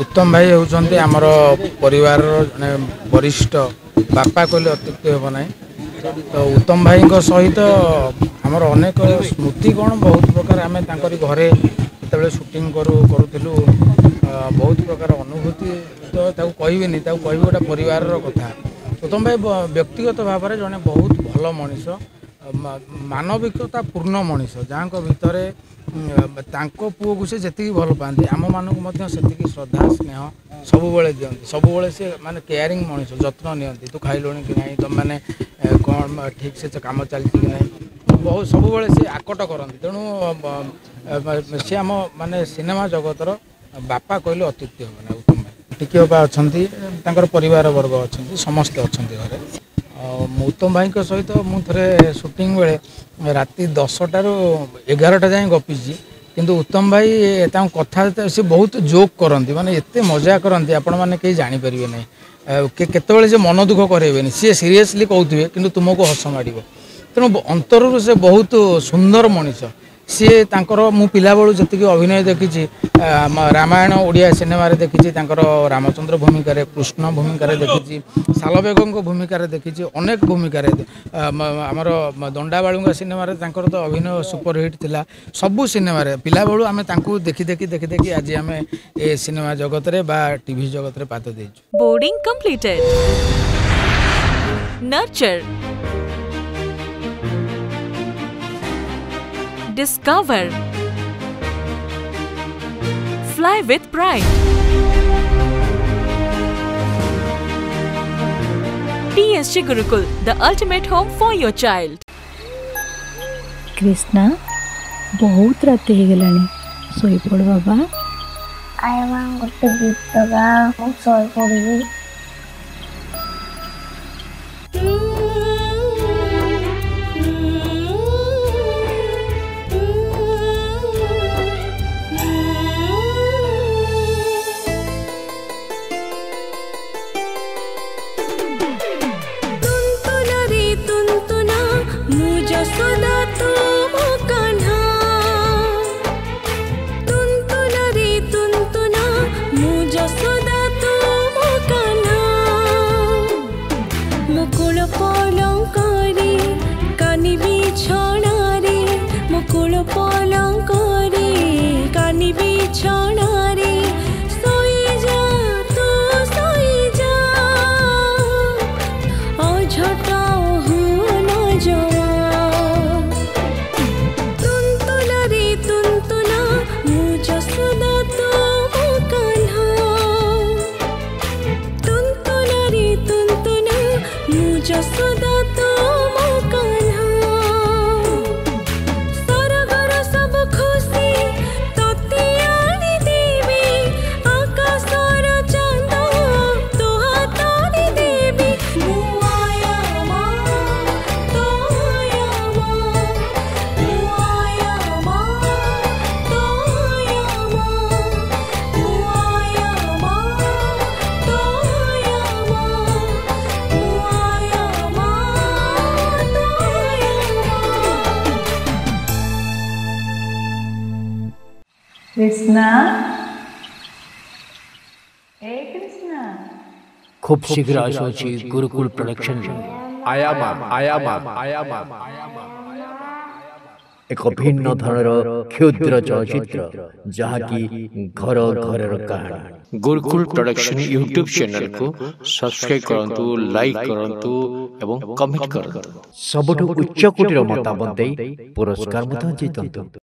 उत्तम भाई होउछन्ते आमर परिवार जने वरिष्ठ बापा कहले अत्युक्ति हेब ना। तो उत्तम भाई सहित आमर अनेक स्मृति कौन बहुत प्रकार आम घरे जो शूटिंग करूँ बहुत प्रकार अनुभूति तो कहबी गोटे परिवार कथा। उत्तम भाई व्यक्तिगत भाव में जड़े बहुत भल मनीष मानविकता पूर्ण मनीष जहाँ भितर पुओ को से जी भल पाती आम मानक से श्रद्धा स्नेह सब दिखती सब से माने केयरिंग मनीष जत्न नियंती तू खाइलुण कि ना तुम मैंने कौन ठीक से कम चलती कि ना बहुत सब से आकट करती तेणु सी आम माने सिनेमा जगतर बापा कहले अत्युक्ति हम ना। उत्तम भाई टिकी बापा अच्छा परिवार वर्ग अच्छा समस्ते अच्छा घरे। उत्तम भाई सहित मुझे शूटिंग बेले राति 10 रू 11 जाए गपीची किंतु उत्तम भाई कथा सी बहुत जोक करती माने एते मजा करती आपण मैंने कहीं जानीपर ना केतबेले से मन दुख करेबेनी सी सीरियसली कहते कि तुमको हस माड़ तेणु अंतर से बहुत सुंदर मनीष सी मु पिला बेलू जी अभिनय देखी रामायण ओडिया सिनेमा देखी रामचंद्र भूमिका कृष्ण भूमिका देखी सालबेगों भूमिका देखी अनेक भूमिका आमर दंडाबालुंगा सिनेमा तो अभिनय सुपरहिट थिला सबू सिनेमा पिला बेलू आम देखी देखी देखी देखी आज आम ए सिनेमा जगत रे बा टीवी जगत रे पात देजु। बोर्डिंग कंप्लीटेड नर्चर Discover, fly with pride. TSG Gurukul, the ultimate home for your child. Krishna बहुत रात हो गलानी सोई पड़ बाबा। आय मां गोटे गीत गा मु सोई पड़ी। कृष्णा ए कृष्णा खूब शीघ्र आसुची गुरुकुल प्रोडक्शन एक भिन्न धरणर क्षुद्र चलचित्र जहाँकि घर घर कहानी। गुरुकुल प्रोडक्शन यूट्यूब चैनल को सब्सक्राइब करंतु, लाइक करंतु एवं कमेंट करंतु। सबुठु उच्च कोटीर मतामत दे पुरस्कार मत जीतंतु।